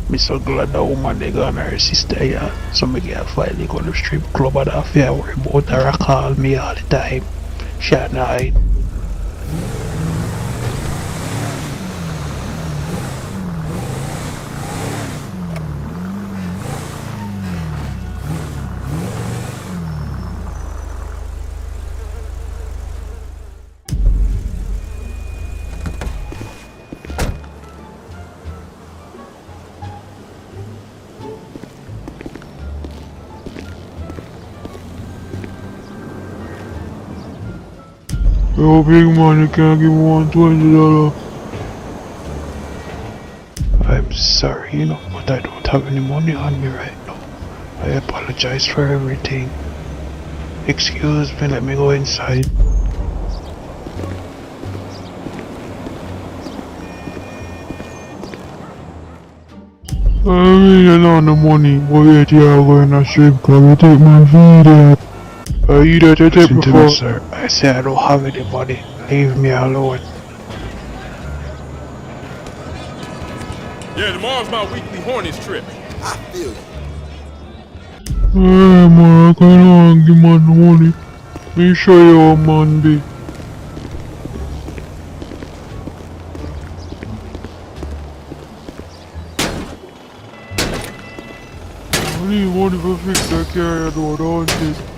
Me so glad that woman they gone her sister here. So me get finally go to the strip club and I feel worry about her. Call me all the time. She night. Yo, big man, you can't give me $120. I'm sorry, but I don't have any money on me right now. I apologize for everything. Excuse me, let me go inside. I mean, you know the money, but yet you are going to strip club, you take my video. I eat that you take Listen to me, before. sir. I say I don't have any money. Leave me alone. Yeah, tomorrow's my weekly Hornets trip. I feel you. Hey man, I can't give man the money. Me show you how man be. I need money for fix that car, I don't want it.